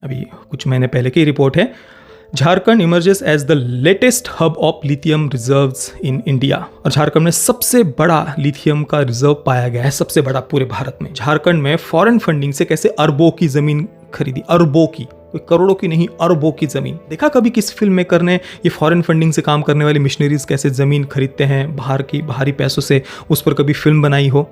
अभी कुछ महीने पहले की रिपोर्ट है। Jharkhand emerges as the latest hub of lithium reserves in India. और झारखंड में सबसे बड़ा लिथियम का रिजर्व पाया गया है, सबसे बड़ा पूरे भारत में। झारखंड में फॉरेन फंडिंग से कैसे अरबों की जमीन खरीदी, अरबों की, कोई करोड़ों की नहीं, अरबों की जमीन। देखा कभी किस फिल्म मेकर ने ये फॉरेन फंडिंग से काम करने वाली मिशनरीज कैसे जमीन खरीदते हैं बाहर की, बाहरी पैसों से, उस पर कभी फिल्म बनाई हो?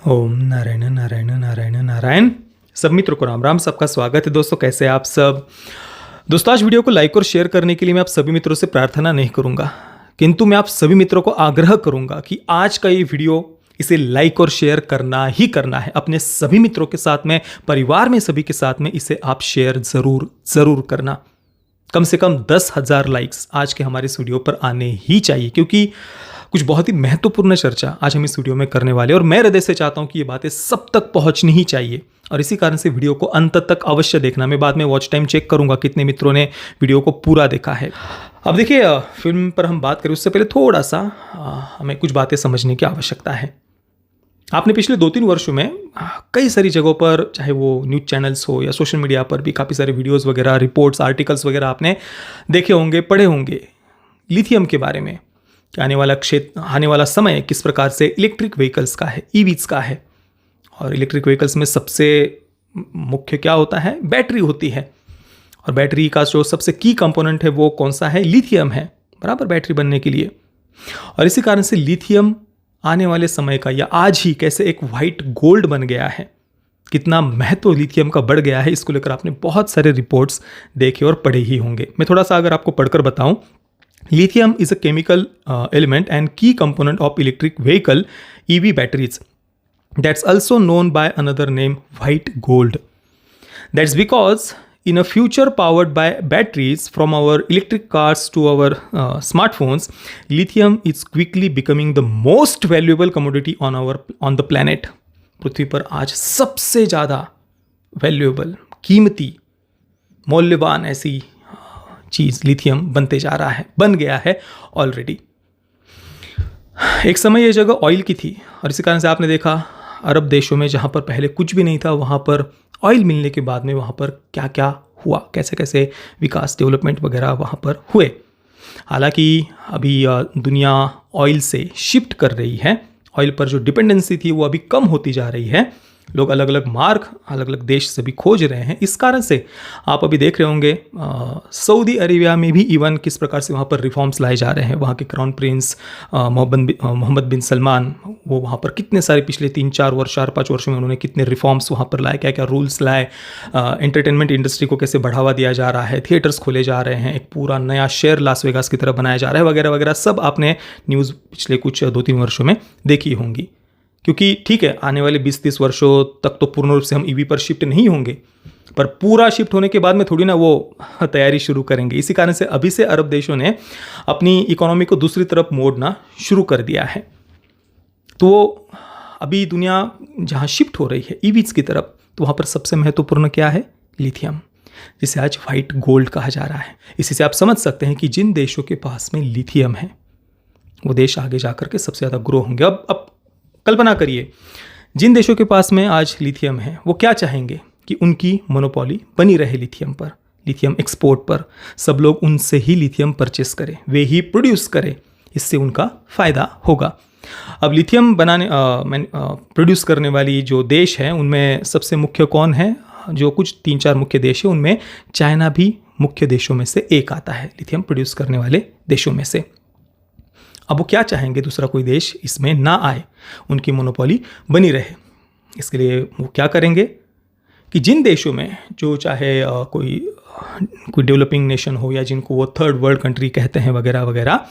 ओम नारायण नारायण नारायण नारायण। सब मित्रों को राम राम, सबका स्वागत है। दोस्तों कैसे हैं आप सब? दोस्तों आज वीडियो को लाइक और शेयर करने के लिए मैं आप सभी मित्रों से प्रार्थना नहीं करूंगा, किंतु मैं आप सभी मित्रों को आग्रह करूंगा कि आज का ये वीडियो इसे लाइक और शेयर करना ही करना है। अपने सभी मित्रों के साथ में, परिवार में सभी के साथ में इसे आप शेयर जरूर करना। कम से कम 10,000 लाइक्स आज के हमारे इस वीडियो पर आने ही चाहिए, क्योंकि कुछ बहुत ही महत्वपूर्ण चर्चा आज हम इस वीडियो में करने वाले हैं और मैं हृदय से चाहता हूं कि ये बातें सब तक पहुंचनी ही चाहिए। और इसी कारण से वीडियो को अंत तक अवश्य देखना। मैं बाद में वॉच टाइम चेक करूंगा कितने मित्रों ने वीडियो को पूरा देखा है। अब देखिए, फिल्म पर हम बात करें उससे पहले थोड़ा सा हमें कुछ बातें समझने की आवश्यकता है। आपने पिछले 2-3 वर्षों में कई सारी जगहों पर, चाहे वो न्यूज़ चैनल्स हो या सोशल मीडिया पर भी, काफ़ी सारे वीडियोस वगैरह, रिपोर्ट्स, आर्टिकल्स वगैरह आपने देखे होंगे, पढ़े होंगे लिथियम के बारे में कि आने वाला समय किस प्रकार से इलेक्ट्रिक व्हीकल्स का है, ईवीज का है। और इलेक्ट्रिक व्हीकल्स में सबसे मुख्य क्या होता है? बैटरी होती है। और बैटरी का जो सबसे की कंपोनेंट है वो कौन सा है? लिथियम है, बराबर, बैटरी बनने के लिए। और इसी कारण से लिथियम आने वाले समय का, या आज ही कैसे एक वाइट गोल्ड बन गया है, कितना महत्व लिथियम का बढ़ गया है, इसको लेकर आपने बहुत सारे रिपोर्ट्स देखे और पढ़े ही होंगे। मैं थोड़ा सा अगर आपको पढ़कर बताऊं, lithium is a chemical element and key component of electric vehicle EV batteries. That's also known by another name, white gold. That's because in a future powered by batteries, from our electric cars to our smartphones, lithium is quickly becoming the most valuable commodity on the planet. पृथ्वी पर आज सबसे ज़्यादा valuable, कीमती, मौल्यवान ऐसी चीज़ lithium बनते जा रहा है, बन गया है ऑलरेडी। एक समय ये जगह ऑयल की थी और इसी कारण से आपने देखा अरब देशों में, जहाँ पर पहले कुछ भी नहीं था, वहाँ पर ऑयल मिलने के बाद में वहाँ पर क्या क्या हुआ, कैसे कैसे विकास, डेवलपमेंट वगैरह वहाँ पर हुए। हालांकि अभी दुनिया ऑयल से शिफ्ट कर रही है, ऑयल पर जो डिपेंडेंसी थी वो अभी कम होती जा रही है। लोग अलग अलग मार्ग, अलग अलग देश से भी खोज रहे हैं। इस कारण से आप अभी देख रहे होंगे सऊदी अरेबिया में भी इवन किस प्रकार से वहाँ पर रिफॉर्म्स लाए जा रहे हैं। वहाँ के क्राउन प्रिंस मोहम्मद बिन सलमान, वो वहाँ पर कितने सारे पिछले 3-4 वर्ष, 4-5 वर्षों में उन्होंने कितने रिफॉर्म्स वहाँ पर लाए, क्या क्या रूल्स लाए। एंटरटेनमेंट इंडस्ट्री को कैसे बढ़ावा दिया जा रहा है, थिएटर्स खोले जा रहे हैं, एक पूरा नया शहर लास वेगास की तरह बनाया जा रहा है, वगैरह वगैरह। सब आपने न्यूज़ पिछले कुछ 2-3 वर्षों में देखी होंगी। क्योंकि ठीक है, आने वाले 20-30 वर्षों तक तो पूर्ण रूप से हम ईवी पर शिफ्ट नहीं होंगे, पर पूरा शिफ्ट होने के बाद में थोड़ी ना वो तैयारी शुरू करेंगे। इसी कारण से अभी से अरब देशों ने अपनी इकोनॉमी को दूसरी तरफ मोड़ना शुरू कर दिया है। तो अभी दुनिया जहाँ शिफ्ट हो रही है ईवीज की तरफ, तो वहाँ पर सबसे महत्वपूर्ण क्या है? लिथियम, जिसे आज वाइट गोल्ड कहा जा रहा है। इसी से आप समझ सकते हैं कि जिन देशों के पास में लिथियम है वो देश आगे जाकर के सबसे ज़्यादा ग्रो होंगे। अब कल्पना करिए, जिन देशों के पास में आज लिथियम है वो क्या चाहेंगे कि उनकी मोनोपोली बनी रहे लिथियम पर, लिथियम एक्सपोर्ट पर। सब लोग उनसे ही लिथियम परचेस करें, वे ही प्रोड्यूस करें, इससे उनका फ़ायदा होगा। अब लिथियम प्रोड्यूस करने वाली जो देश है उनमें सबसे मुख्य कौन है? जो कुछ 3-4 मुख्य देश है उनमें चाइना भी मुख्य देशों में से एक आता है, लिथियम प्रोड्यूस करने वाले देशों में से। अब वो क्या चाहेंगे दूसरा कोई देश इसमें ना आए, उनकी मोनोपोली बनी रहे। इसके लिए वो क्या करेंगे कि जिन देशों में जो चाहे कोई डेवलपिंग नेशन हो या जिनको वो थर्ड वर्ल्ड कंट्री कहते हैं वगैरह वगैरह,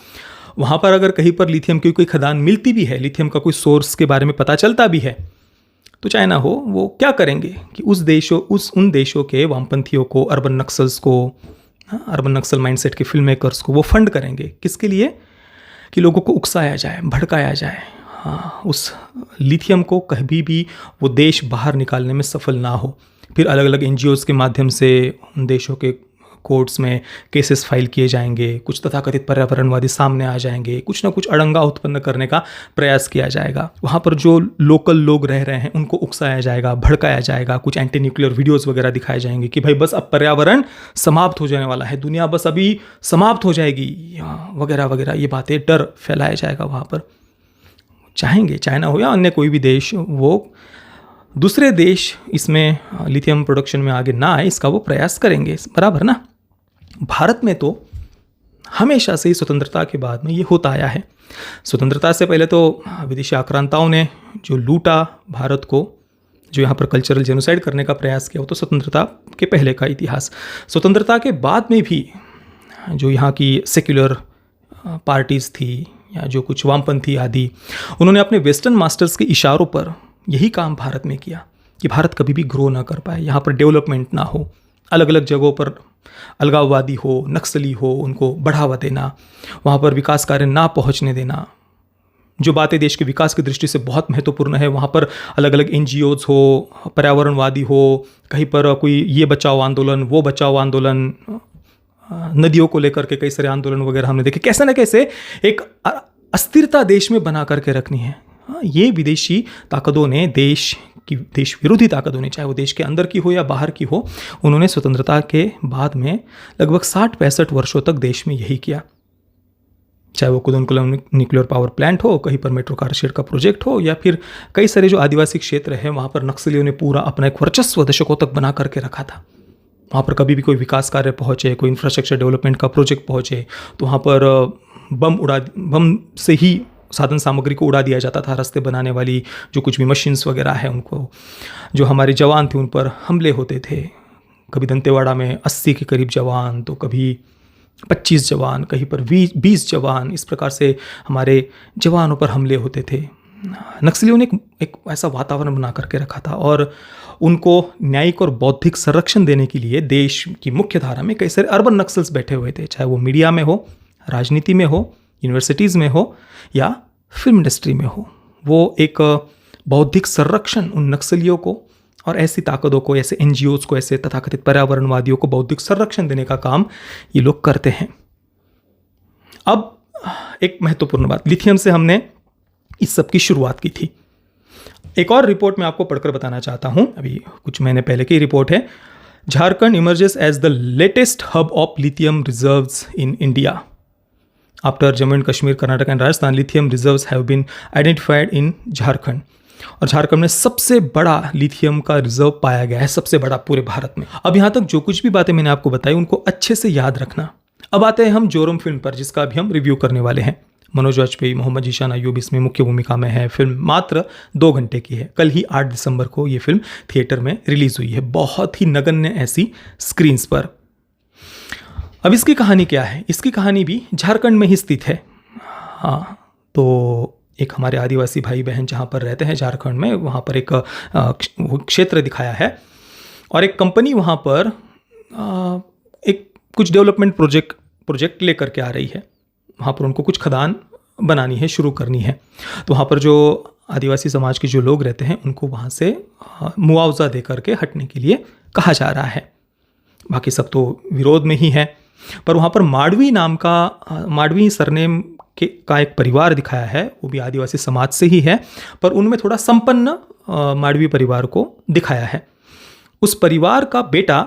वहाँ पर अगर कहीं पर लिथियम की कोई खदान मिलती भी है, लिथियम का कोई सोर्स के बारे में पता चलता भी है, तो चाइना हो, वो क्या करेंगे कि उन देशों के वामपंथियों को, अर्बन नक्सल्स को, अर्बन नक्सल माइंडसेट के फिल्म मेकर्स को वो फंड करेंगे। किसके लिए? कि लोगों को उकसाया जाए, भड़काया जाए, उस लिथियम को कभी भी वो देश बाहर निकालने में सफल ना हो। फिर अलग अलग NGOs के माध्यम से उन देशों के कोर्ट्स में केसेस फाइल किए जाएंगे, कुछ तथाकथित पर्यावरणवादी सामने आ जाएंगे, कुछ ना कुछ अड़ंगा उत्पन्न करने का प्रयास किया जाएगा। वहाँ पर जो लोकल लोग रह रहे हैं उनको उकसाया जाएगा, भड़काया जाएगा, कुछ एंटी न्यूक्लियर वीडियोज़ वगैरह दिखाए जाएंगे कि भाई बस अब पर्यावरण समाप्त हो जाने वाला है, दुनिया बस अभी समाप्त हो जाएगी वगैरह वगैरह, ये बातें, डर फैलाया जाएगा वहाँ पर। चाहेंगे चाइना हो या अन्य कोई भी देश, वो दूसरे देश इसमें लिथियम प्रोडक्शन में आगे ना आए इसका वो प्रयास करेंगे, बराबर ना। भारत में तो हमेशा से ही स्वतंत्रता के बाद में ये होता आया है। स्वतंत्रता से पहले तो विदेशी आक्रांताओं ने जो लूटा भारत को, जो यहाँ पर कल्चरल जेनोसाइड करने का प्रयास किया, वो तो स्वतंत्रता के पहले का इतिहास। स्वतंत्रता के बाद में भी जो यहाँ की सेक्युलर पार्टीज़ थी या जो कुछ वामपंथी आदि, उन्होंने अपने वेस्टर्न मास्टर्स के इशारों पर यही काम भारत में किया कि भारत कभी भी ग्रो ना कर पाए, यहाँ पर डेवलपमेंट ना हो, अलग अलग जगहों पर अलगाववादी हो, नक्सली हो, उनको बढ़ावा देना, वहाँ पर विकास कार्य ना पहुँचने देना। जो बातें देश के विकास की दृष्टि से बहुत महत्वपूर्ण है, वहाँ पर अलग अलग NGOs हो, पर्यावरणवादी हो, कहीं पर कोई ये बचाओ आंदोलन, वो बचाओ आंदोलन, नदियों को लेकर के कई सारे आंदोलन वगैरह हमने देखे। कैसे न कैसे एक अस्थिरता देश में बना करके रखनी है। ये विदेशी ताकतों ने, देश विरोधी ताकतों ने, चाहे वो देश के अंदर की हो या बाहर की हो, उन्होंने स्वतंत्रता के बाद में लगभग 60-65 वर्षों तक देश में यही किया। चाहे वो कुदनकुलम न्यूक्लियर पावर प्लांट हो, कहीं पर मेट्रो कार शेड का प्रोजेक्ट हो, या फिर कई सारे जो आदिवासी क्षेत्र हैं वहाँ पर नक्सलियों ने पूरा अपना एक वर्चस्व दशकों तक बना करके रखा था। वहाँ पर कभी भी कोई विकास कार्य पहुँचे, कोई इंफ्रास्ट्रक्चर डेवलपमेंट का प्रोजेक्ट पहुँचे, तो वहाँ पर बम से ही साधन सामग्री को उड़ा दिया जाता था। रास्ते बनाने वाली जो कुछ भी मशीन्स वगैरह है, उनको, जो हमारे जवान थे उन पर हमले होते थे। कभी दंतेवाड़ा में 80 के करीब जवान, तो कभी 25 जवान, कहीं पर 20 जवान, इस प्रकार से हमारे जवानों पर हमले होते थे। नक्सलियों ने एक ऐसा वातावरण बना करके रखा था और उनको न्यायिक और बौद्धिक संरक्षण देने के लिए देश की मुख्य धारा में कई सारे अर्बन नक्सल्स बैठे हुए थे, चाहे वो मीडिया में हो, राजनीति में हो, यूनिवर्सिटीज़ में हो या फिल्म इंडस्ट्री में हो। वो एक बौद्धिक संरक्षण उन नक्सलियों को और ऐसी ताकतों को, ऐसे NGOs को, ऐसे तथाकथित पर्यावरणवादियों को बौद्धिक संरक्षण देने का काम ये लोग करते हैं। अब एक महत्वपूर्ण बात, लिथियम से हमने इस सब की शुरुआत की थी। एक और रिपोर्ट मैं आपको पढ़कर बताना चाहता हूं, अभी कुछ महीने पहले की रिपोर्ट है। Jharkhand emerges as the latest hub of lithium reserves in India. After Jammu and Kashmir, Karnataka and Rajasthan, lithium reserves have been identified in Jharkhand. और झारखंड में सबसे बड़ा लिथियम का रिजर्व पाया गया है, सबसे बड़ा पूरे भारत में। अब यहाँ तक जो कुछ भी बातें मैंने आपको बताई उनको अच्छे से याद रखना। अब आते हैं हम जोरम फिल्म पर, जिसका अभी हम रिव्यू करने वाले हैं। मनोज वाजपेयी, मोहम्मद जीशान अयूब इसमें मुख्य भूमिका में है। फिल्म मात्र 2 घंटे की है। कल ही 8 दिसंबर को ये फिल्म थिएटर में रिलीज हुई है, बहुत ही नगण्य ऐसी स्क्रीन्स पर। अब इसकी कहानी क्या है? इसकी कहानी भी झारखंड में ही स्थित है। हाँ, तो एक हमारे आदिवासी भाई बहन जहाँ पर रहते हैं झारखंड में, वहाँ पर एक क्षेत्र दिखाया है और एक कंपनी वहाँ पर एक कुछ डेवलपमेंट प्रोजेक्ट लेकर के आ रही है। वहाँ पर उनको कुछ खदान बनानी है, शुरू करनी है। तो वहाँ पर जो आदिवासी समाज के जो लोग रहते हैं उनको वहाँ से मुआवजा दे करके हटने के लिए कहा जा रहा है। बाकी सब तो विरोध में ही है। पर वहाँ पर माडवी सरनेम का एक परिवार दिखाया है, वो भी आदिवासी समाज से ही है, पर उनमें थोड़ा संपन्न माडवी परिवार को दिखाया है। उस परिवार का बेटा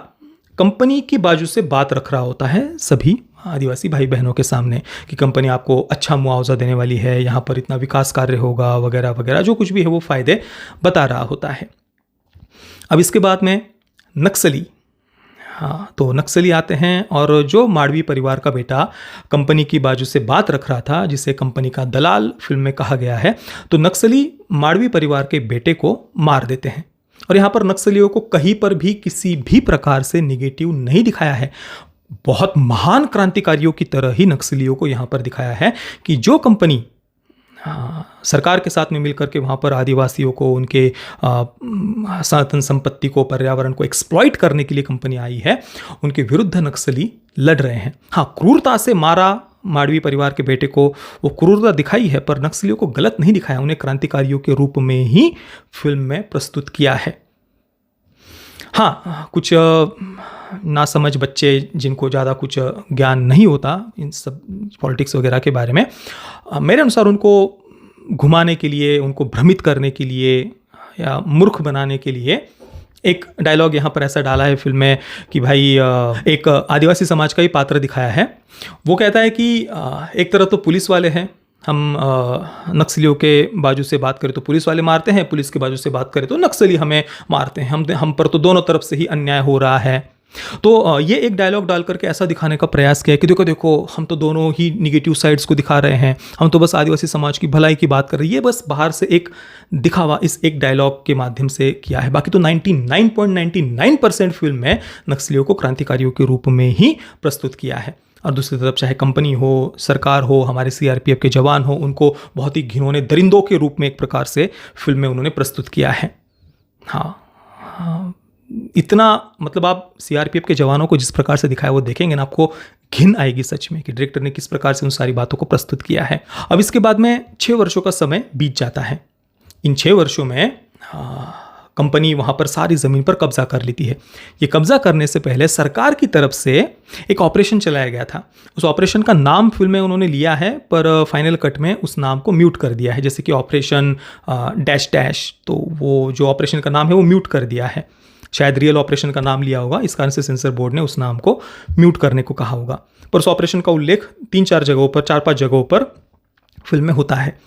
कंपनी की बाजू से बात रख रहा होता है सभी आदिवासी भाई बहनों के सामने कि कंपनी आपको अच्छा मुआवजा देने वाली है, यहाँ पर इतना विकास कार्य होगा वगैरह वगैरह, जो कुछ भी है वो फायदे बता रहा होता है। अब इसके बाद में नक्सली, हाँ, तो नक्सली आते हैं और जो माडवी परिवार का बेटा कंपनी की बाजू से बात रख रहा था, जिसे कंपनी का दलाल फिल्म में कहा गया है, तो नक्सली माडवी परिवार के बेटे को मार देते हैं। और यहाँ पर नक्सलियों को कहीं पर भी किसी भी प्रकार से निगेटिव नहीं दिखाया है। बहुत महान क्रांतिकारियों की तरह ही नक्सलियों को यहाँ पर दिखाया है कि जो कंपनी सरकार के साथ में मिलकर के वहाँ पर आदिवासियों को, उनके सनातन संपत्ति को, पर्यावरण को एक्सप्लॉइट करने के लिए कंपनी आई है, उनके विरुद्ध नक्सली लड़ रहे हैं। हाँ, क्रूरता से मारा माडवी परिवार के बेटे को, वो क्रूरता दिखाई है, पर नक्सलियों को गलत नहीं दिखाया, उन्हें क्रांतिकारियों के रूप में ही फिल्म में प्रस्तुत किया है। हाँ, कुछ नासमझ बच्चे जिनको ज़्यादा कुछ ज्ञान नहीं होता इन सब पॉलिटिक्स वगैरह के बारे में, मेरे अनुसार उनको घुमाने के लिए, उनको भ्रमित करने के लिए या मूर्ख बनाने के लिए एक डायलॉग यहाँ पर ऐसा डाला है फिल्म में कि भाई एक आदिवासी समाज का ही पात्र दिखाया है। वो कहता है कि एक तरफ तो पुलिस वाले हैं, हम नक्सलियों के बाजू से बात करें तो पुलिस वाले मारते हैं, पुलिस के बाजू से बात करें तो नक्सली हमें मारते हैं, हम पर तो दोनों तरफ से ही अन्याय हो रहा है। तो ये एक डायलॉग डाल करके ऐसा दिखाने का प्रयास किया है कि देखो देखो हम तो दोनों ही निगेटिव साइड्स को दिखा रहे हैं, हम तो बस आदिवासी समाज की भलाई की बात कर रहे हैं। ये बस बाहर से एक दिखावा इस एक डायलॉग के माध्यम से किया है। बाकी तो 99.99% फिल्म में नक्सलियों को क्रांतिकारियों के रूप में ही प्रस्तुत किया है। और दूसरी तरफ चाहे कंपनी हो, सरकार हो, हमारे सीआरपीएफ के जवान हो, उनको बहुत ही घिनौने दरिंदों के रूप में एक प्रकार से फिल्म में उन्होंने प्रस्तुत किया है। हाँ, इतना मतलब आप सीआरपीएफ के जवानों को जिस प्रकार से दिखाया वो देखेंगे ना, आपको घिन आएगी सच में कि डायरेक्टर ने किस प्रकार से उन सारी बातों को प्रस्तुत किया है। अब इसके बाद में 6 वर्षों का समय बीत जाता है। इन 6 वर्षों में कंपनी वहाँ पर सारी ज़मीन पर कब्जा कर लेती है। ये कब्जा करने से पहले सरकार की तरफ से एक ऑपरेशन चलाया गया था। उस ऑपरेशन का नाम फिल्म में उन्होंने लिया है, पर फाइनल कट में उस नाम को म्यूट कर दिया है, जैसे कि ऑपरेशन डैश डैश। तो वो जो ऑपरेशन का नाम है वो म्यूट कर दिया है। शायद रियल ऑपरेशन का नाम लिया होगा, इस कारण से सेंसर बोर्ड ने उस नाम को म्यूट करने को कहा होगा। पर उस ऑपरेशन का उल्लेख 3-4 जगहों पर, 4-5 जगहों पर फिल्म में होता है।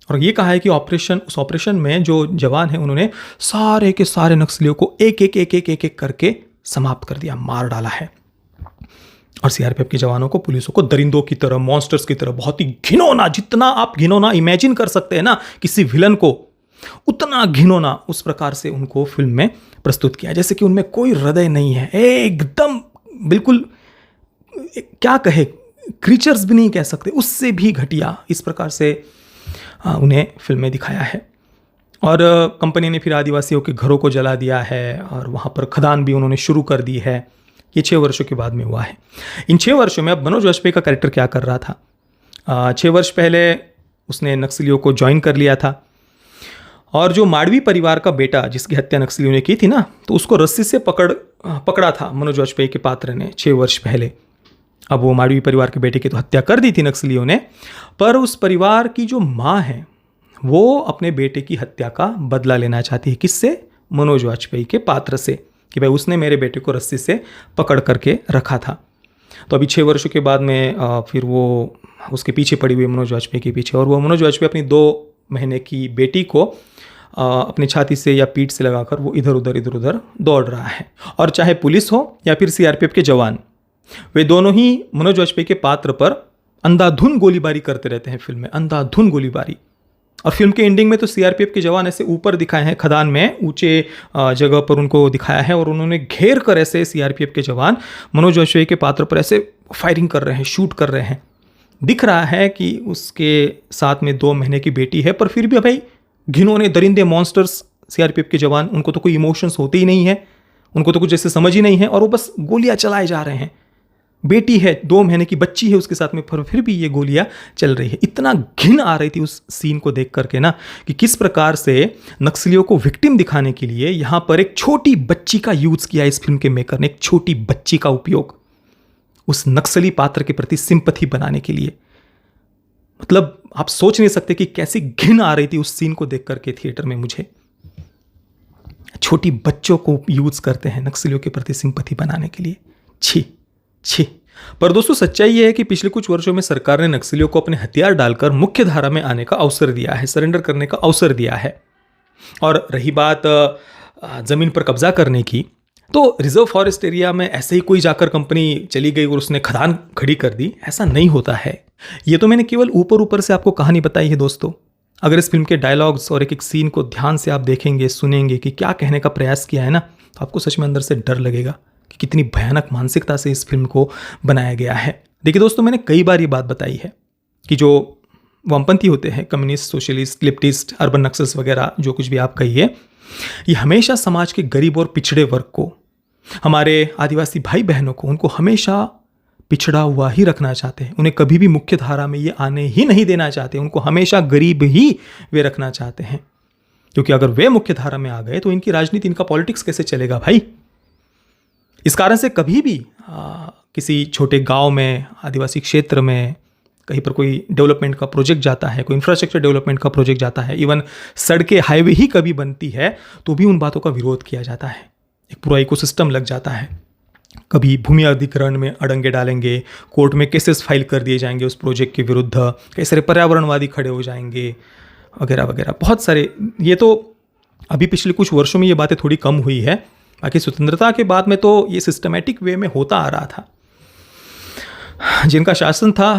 और ये कहा है कि उस ऑपरेशन में जो जवान हैं उन्होंने सारे के सारे नक्सलियों को एक एक करके समाप्त कर दिया, मार डाला है। और सीआरपीएफ के जवानों को, पुलिसों को दरिंदों की तरह, मॉन्स्टर्स की तरह, बहुत ही घिनौना, जितना आप घिनौना इमेजिन कर सकते हैं ना किसी विलन को, उतना घिनौना उस प्रकार से उनको फिल्म में प्रस्तुत किया, जैसे कि उनमें कोई हृदय नहीं है, एकदम बिल्कुल क्या कहे, क्रीचर्स भी नहीं कह सकते, उससे भी घटिया इस प्रकार से उन्हें फिल्म में दिखाया है। और कंपनी ने फिर आदिवासियों के घरों को जला दिया है और वहाँ पर खदान भी उन्होंने शुरू कर दी है। ये 6 वर्षों के बाद में हुआ है। इन 6 वर्षों में अब मनोज वाजपेयी का कैरेक्टर क्या कर रहा था? 6 वर्ष पहले उसने नक्सलियों को ज्वाइन कर लिया था और जो माड़वी परिवार का बेटा जिसकी हत्या नक्सलियों ने की थी ना, तो उसको रस्सी से पकड़ा था मनोज वाजपेयी के पात्र ने 6 वर्ष पहले। अब वो माड़वी परिवार के बेटे की तो हत्या कर दी थी नक्सलियों ने, पर उस परिवार की जो माँ है वो अपने बेटे की हत्या का बदला लेना चाहती है। किससे? मनोज वाजपेयी के पात्र से, कि भाई उसने मेरे बेटे को रस्सी से पकड़ करके रखा था। तो अभी 6 वर्षों के बाद में फिर वो उसके पीछे पड़ी हुई मनोज वाजपेयी के पीछे, और वो मनोज वाजपेयी अपनी 2 महीने की बेटी को अपनी छाती से या पीठ से लगाकर वो इधर उधर दौड़ रहा है। और चाहे पुलिस हो या फिर सीआरपीएफ के जवान, वे दोनों ही मनोज वाजपेयी के पात्र पर अंधाधुन गोलीबारी करते रहते हैं फिल्म में, अंधाधुन गोलीबारी। और फिल्म के एंडिंग में तो सीआरपीएफ के जवान ऐसे ऊपर दिखाए हैं, खदान में ऊंचे जगह पर उनको दिखाया है, और उन्होंने घेर कर ऐसे सीआरपीएफ के जवान मनोज वाजपेयी के पात्र पर ऐसे फायरिंग कर रहे हैं, शूट कर रहे हैं। दिख रहा है कि उसके साथ में 2 महीने की बेटी है, पर फिर भी भाई घिनौने दरिंदे मॉन्स्टर्स सीआरपीएफ के जवान, उनको तो कोई इमोशंस होते ही नहीं है, उनको तो कुछ ऐसे समझ ही नहीं है, और वो बस गोलियां चलाए जा रहे हैं। बेटी है, 2 महीने की बच्ची है उसके साथ में, फिर भी ये गोलियां चल रही है। इतना घिन आ रही थी उस सीन को देख करके ना, कि किस प्रकार से नक्सलियों को विक्टिम दिखाने के लिए यहाँ पर एक छोटी बच्ची का यूज किया इस फिल्म के मेकर ने, एक छोटी बच्ची का उपयोग उस नक्सली पात्र के प्रति सिंपैथी बनाने के लिए। मतलब आप सोच नहीं सकते कि कैसी घिन आ रही थी उस सीन को देख करके थिएटर में मुझे। छोटी बच्चों को यूज करते हैं नक्सलियों के प्रति सिंपैथी बनाने के लिए, छी। पर दोस्तों सच्चाई यह है कि पिछले कुछ वर्षों में सरकार ने नक्सलियों को अपने हथियार डालकर मुख्य धारा में आने का अवसर दिया है, सरेंडर करने का अवसर दिया है। और रही बात जमीन पर कब्जा करने की, तो रिजर्व फॉरेस्ट एरिया में ऐसे ही कोई जाकर कंपनी चली गई और उसने खदान खड़ी कर दी, ऐसा नहीं होता है। ये तो मैंने केवल ऊपर से आपको कहानी बताई है दोस्तों। अगर इस फिल्म के डायलॉग्स और एक सीन को ध्यान से आप देखेंगे, सुनेंगे कि क्या कहने का प्रयास किया है ना, तो आपको सच में अंदर से डर लगेगा कि कितनी भयानक मानसिकता से इस फिल्म को बनाया गया है। देखिए दोस्तों, मैंने कई बार ये बात बताई है कि जो वामपंथी होते हैं, communist, socialist, leftist, urban Naxals वगैरह, जो कुछ भी आप कहिए, ये हमेशा समाज के गरीब और पिछड़े वर्ग को, हमारे आदिवासी भाई बहनों को, उनको हमेशा पिछड़ा हुआ ही रखना चाहते हैं। उन्हें कभी भी मुख्य धारा में ये आने ही नहीं देना चाहते, उनको हमेशा गरीब ही वे रखना चाहते हैं। क्योंकि अगर वे मुख्य धारा में आ गए तो इनकी राजनीति, इनका पॉलिटिक्स कैसे चलेगा भाई? इस कारण से कभी भी किसी छोटे गांव में, आदिवासी क्षेत्र में कहीं पर कोई डेवलपमेंट का प्रोजेक्ट जाता है, कोई इंफ्रास्ट्रक्चर डेवलपमेंट का प्रोजेक्ट जाता है, इवन सड़कें, हाईवे ही कभी बनती है तो भी उन बातों का विरोध किया जाता है। एक पूरा इकोसिस्टम लग जाता है। कभी भूमि अधिग्रहण में अड़ंगे डालेंगे, कोर्ट में केसेस फाइल कर दिए जाएंगे उस प्रोजेक्ट के विरुद्ध, कई सारे पर्यावरणवादी खड़े हो जाएंगे वगैरह वगैरह, बहुत सारे। ये तो अभी पिछले कुछ वर्षों में ये बातें थोड़ी कम हुई है, बाकी स्वतंत्रता के बाद में तो ये सिस्टमेटिक वे में होता आ रहा था। जिनका शासन था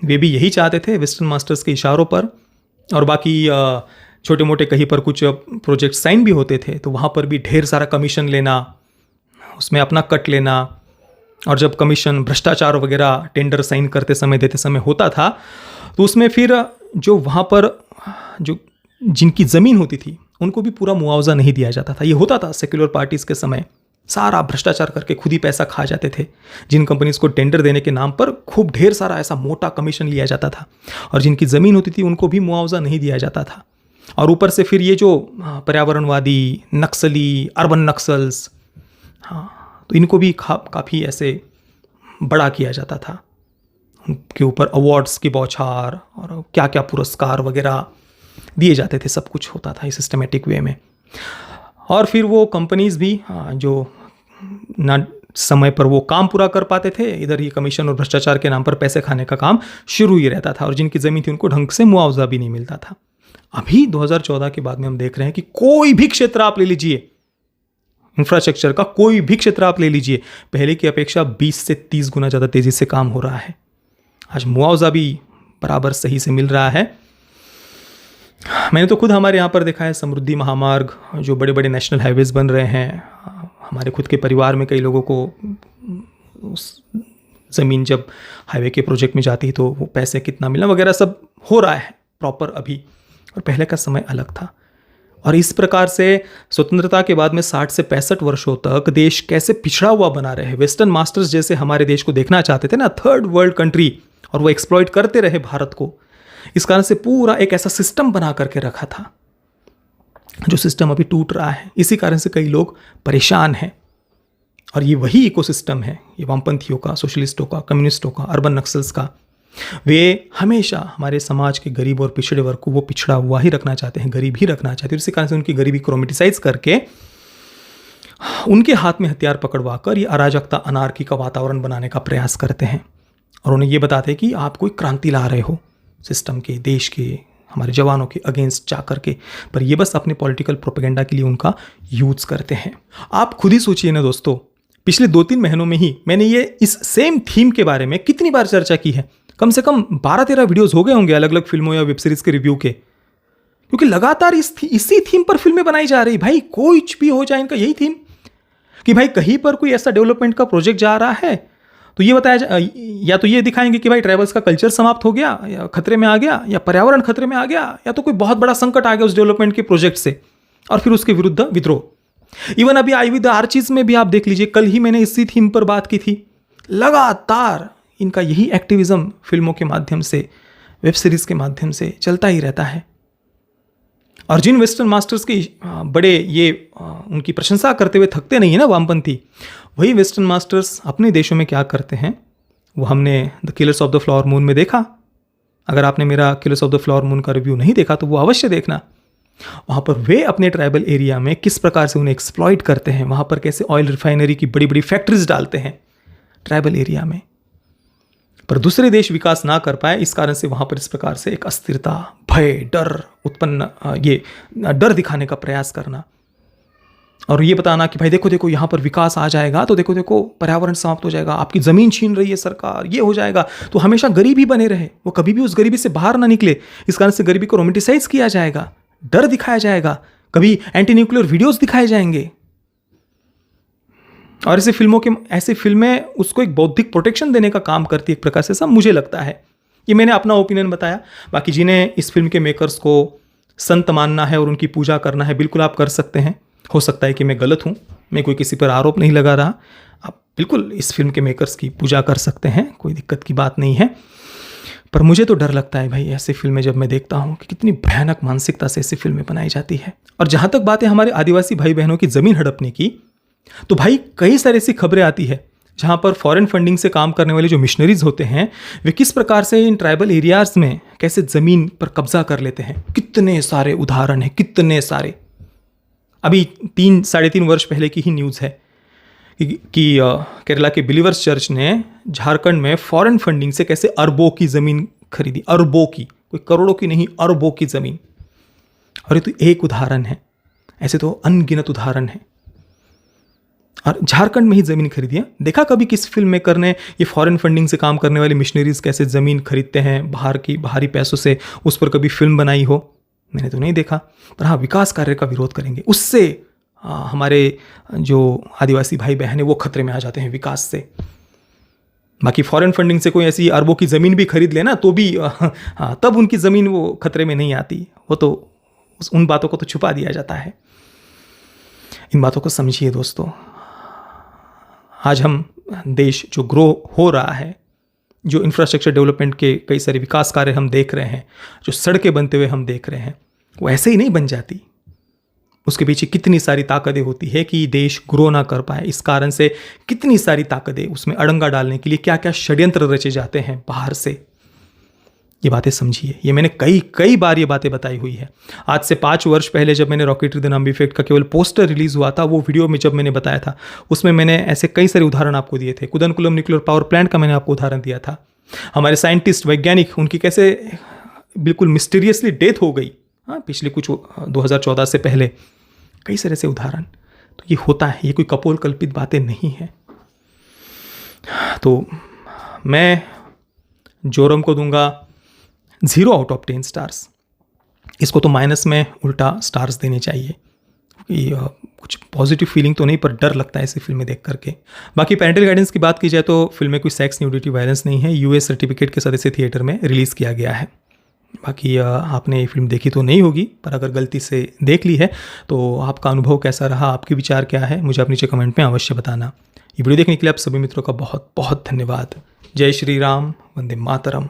वे भी यही चाहते थे, वेस्टर्न मास्टर्स के इशारों पर। और बाकी छोटे मोटे कहीं पर कुछ प्रोजेक्ट साइन भी होते थे तो वहाँ पर भी ढेर सारा कमीशन लेना, उसमें अपना कट लेना। और जब कमीशन, भ्रष्टाचार वगैरह टेंडर साइन करते समय, देते समय होता था तो उसमें फिर जो वहाँ पर जो जिनकी ज़मीन होती थी उनको भी पूरा मुआवजा नहीं दिया जाता था। ये होता था सेक्युलर पार्टीज़ के समय, सारा भ्रष्टाचार करके खुद ही पैसा खा जाते थे। जिन कंपनीज को टेंडर देने के नाम पर खूब ढेर सारा ऐसा मोटा कमीशन लिया जाता था, और जिनकी ज़मीन होती थी उनको भी मुआवजा नहीं दिया जाता था। और ऊपर से फिर ये जो पर्यावरणवादी, नक्सली, अर्बन नक्सल्स, हाँ, तो इनको भी काफ़ी ऐसे बड़ा किया जाता था। उनके ऊपर अवार्ड्स की बौछार और क्या क्या पुरस्कार वगैरह दिए जाते थे, सब कुछ होता था इस सिस्टमेटिक वे में। और फिर वो कंपनीज भी जो ना समय पर वो काम पूरा कर पाते थे, इधर ये कमीशन और भ्रष्टाचार के नाम पर पैसे खाने का काम शुरू ही रहता था, और जिनकी ज़मीन थी उनको ढंग से मुआवजा भी नहीं मिलता था। अभी 2014 के बाद में हम देख रहे हैं कि कोई भी क्षेत्र आप ले लीजिए, इंफ्रास्ट्रक्चर का कोई भी क्षेत्र आप ले लीजिए, पहले की अपेक्षा 20 से 30 गुना ज़्यादा तेज़ी से काम हो रहा है। आज मुआवजा भी बराबर सही से मिल रहा है। मैंने तो खुद हमारे यहाँ पर देखा है, समृद्धि महामार्ग, जो बड़े बड़े नेशनल हाईवेज़ बन रहे हैं, हमारे खुद के परिवार में कई लोगों को उस ज़मीन जब हाईवे के प्रोजेक्ट में जाती है तो वो पैसे कितना मिलना वगैरह सब हो रहा है प्रॉपर अभी, और पहले का समय अलग था। और इस प्रकार से स्वतंत्रता के बाद में 60 से 65 वर्षों तक देश कैसे पिछड़ा हुआ बना रहे। वेस्टर्न मास्टर्स जैसे हमारे देश को देखना चाहते थे ना, थर्ड वर्ल्ड कंट्री, और वो एक्सप्लॉइट करते रहे भारत को। इस कारण से पूरा एक ऐसा सिस्टम बना करके रखा था, जो सिस्टम अभी टूट रहा है। इसी कारण से कई लोग परेशान हैं। और ये वही इकोसिस्टम है, ये वामपंथियों का, सोशलिस्टों का, कम्युनिस्टों का, अर्बन नक्सल्स का। वे हमेशा हमारे समाज के गरीब और पिछड़े वर्ग को वो पिछड़ा हुआ ही रखना चाहते हैं, गरीब ही रखना चाहते हैं। इसी कारण से उनकी गरीबी को रोमेटिसाइज करके उनके हाथ में हथियार पकड़वा कर ये अराजकता, अनार्की का वातावरण बनाने का प्रयास करते हैं। और उन्हें ये बताते हैं कि आप कोई क्रांति ला रहे हो सिस्टम के, देश के, हमारे जवानों के अगेंस्ट जा करके, पर ये बस अपने पॉलिटिकल प्रोपेगेंडा के लिए उनका यूज करते हैं। आप खुद ही सोचिए ना दोस्तों, पिछले 2-3 महीनों में ही मैंने ये इस सेम थीम के बारे में कितनी बार चर्चा की है। कम से कम 12-13 वीडियोस हो गए होंगे अलग अलग फिल्मों या वेब सीरीज के रिव्यू के, क्योंकि लगातार इसी थीम पर फिल्में बनाई जा रही। भाई कुछ भी हो जाए, इनका यही थीम कि भाई कहीं पर कोई ऐसा डेवलपमेंट का प्रोजेक्ट जा रहा है तो ये बताया या तो ये दिखाएंगे कि भाई ट्राइबल्स का कल्चर समाप्त हो गया या खतरे में आ गया, या पर्यावरण खतरे में आ गया, या तो कोई बहुत बड़ा संकट आ गया उस डेवलपमेंट के प्रोजेक्ट से, और फिर उसके विरुद्ध विद्रोह। इवन अभी आई विद आर्चीज में भी आप देख लीजिए, कल ही मैंने इसी थीम पर बात की थी। लगातार इनका यही एक्टिविज्म फिल्मों के माध्यम से, वेब सीरीज के माध्यम से चलता ही रहता है। और जिन वेस्टर्न मास्टर्स की बड़े ये उनकी प्रशंसा करते हुए थकते नहीं है ना वामपंथी, वही वेस्टर्न मास्टर्स अपने देशों में क्या करते हैं वो हमने the killers of the flower moon में देखा। अगर आपने मेरा killers of the flower moon का रिव्यू नहीं देखा तो वो अवश्य देखना। वहाँ पर वे अपने ट्राइबल एरिया में किस प्रकार से उन्हें एक्सप्लॉइट करते हैं, वहाँ पर कैसे ऑयल रिफाइनरी की बड़ी बड़ी फैक्ट्रीज डालते हैं ट्राइबल एरिया में, पर दूसरे देश विकास ना कर पाए। इस कारण से वहाँ पर इस प्रकार से एक अस्थिरता, भय, डर उत्पन्न, ये डर दिखाने का प्रयास करना और ये बताना कि भाई देखो देखो यहाँ पर विकास आ जाएगा तो देखो देखो पर्यावरण समाप्त हो जाएगा, आपकी ज़मीन छीन रही है सरकार, ये हो जाएगा, तो हमेशा गरीबी बने रहे, वो कभी भी उस गरीबी से बाहर ना निकले। इस कारण से गरीबी को रोमेटिसाइज किया जाएगा, डर दिखाया जाएगा, कभी एंटी न्यूक्लियर वीडियोस दिखाए जाएंगे। और ऐसे फिल्में उसको एक बौद्धिक प्रोटेक्शन देने का काम करती है एक प्रकार से, सब मुझे लगता है। ये मैंने अपना ओपिनियन बताया। बाकी जिन्हें इस फिल्म के मेकर्स को संत मानना है और उनकी पूजा करना है, बिल्कुल आप कर सकते हैं। हो सकता है कि मैं गलत हूँ, मैं कोई किसी पर आरोप नहीं लगा रहा। आप बिल्कुल इस फिल्म के मेकर्स की पूजा कर सकते हैं, कोई दिक्कत की बात नहीं है। पर मुझे तो डर लगता है भाई ऐसी फिल्में जब मैं देखता हूँ कि कितनी भयानक मानसिकता से ऐसी फिल्में बनाई जाती है। और जहाँ तक बात है हमारे आदिवासी भाई बहनों की ज़मीन हड़पने की, तो भाई कई सारी ऐसी खबरें आती है जहाँ पर फॉरेन फंडिंग से काम करने वाले जो मिशनरीज होते हैं वे किस प्रकार से इन ट्राइबल एरियाज में कैसे ज़मीन पर कब्जा कर लेते हैं। कितने सारे उदाहरण हैं, कितने सारे। अभी 3-3.5 वर्ष पहले की ही न्यूज़ है कि केरला के बिलीवर्स चर्च ने झारखंड में फॉरेन फंडिंग से कैसे अरबों की ज़मीन खरीदी। अरबों की, कोई करोड़ों की नहीं, अरबों की ज़मीन। और ये तो एक उदाहरण है, ऐसे तो अनगिनत उदाहरण है। और झारखंड में ही ज़मीन खरीदी है। देखा कभी किस फिल्म मेकर ने ये फॉरेन फंडिंग से काम करने वाले मिशनरीज कैसे ज़मीन खरीदते हैं बाहरी पैसों से, उस पर कभी फिल्म बनाई हो? मैंने तो नहीं देखा। पर हाँ, विकास कार्य का विरोध करेंगे, उससे हमारे जो आदिवासी भाई बहन हैं वो खतरे में आ जाते हैं विकास से। बाकी फॉरेन फंडिंग से कोई ऐसी अरबों की ज़मीन भी खरीद लेना तो भी हाँ, तब उनकी ज़मीन वो खतरे में नहीं आती। वो तो उन बातों को तो छुपा दिया जाता है। इन बातों को समझिए दोस्तों। आज हम देश जो ग्रो हो रहा है, जो इंफ्रास्ट्रक्चर डेवलपमेंट के कई सारे विकास कार्य हम देख रहे हैं, जो सड़कें बनते हुए हम देख रहे हैं, वो ऐसे ही नहीं बन जाती। उसके पीछे कितनी सारी ताकतें होती है कि देश ग्रो ना कर पाए। इस कारण से कितनी सारी ताकतें, उसमें अड़ंगा डालने के लिए क्या क्या षड्यंत्र रचे जाते हैं बाहर से। ये बातें समझिए। ये मैंने कई बार ये बातें बताई हुई है। आज से 5 वर्ष पहले जब मैंने रॉकेटरी द नाम्बी इफेक्ट का केवल पोस्टर रिलीज हुआ था, वो वीडियो में जब मैंने बताया था, उसमें मैंने ऐसे कई सारे उदाहरण आपको दिए थे। कुदनकुलम न्यूक्लियर पावर प्लांट का मैंने आपको उदाहरण दिया था। हमारे साइंटिस्ट, वैज्ञानिक, उनकी कैसे बिल्कुल मिस्टीरियसली डेथ हो गई पिछले कुछ 2014 से पहले। कई सारे ऐसे उदाहरण। तो ये होता है, ये कोई कपोल कल्पित बातें नहीं है। तो मैं जोरम को दूंगा 0/10 स्टार्स। इसको तो माइनस में उल्टा स्टार्स देने चाहिए। कुछ पॉजिटिव फीलिंग तो नहीं, पर डर लगता है ऐसी फिल्में देख करके। बाकी पेरेंटल गाइडेंस की बात की जाए तो फिल्म में कोई सेक्स, न्यूडिटी, वायलेंस नहीं है। यूएस सर्टिफिकेट के साथ इसे थिएटर में रिलीज़ किया गया है। बाकी आपने ये फिल्म देखी तो नहीं होगी, पर अगर गलती से देख ली है तो आपका अनुभव कैसा रहा, आपके विचार क्या है, मुझे आप नीचे कमेंट में अवश्य बताना। ये वीडियो देखने के लिए आप सभी मित्रों का बहुत बहुत धन्यवाद। जय श्री राम, वंदे मातरम।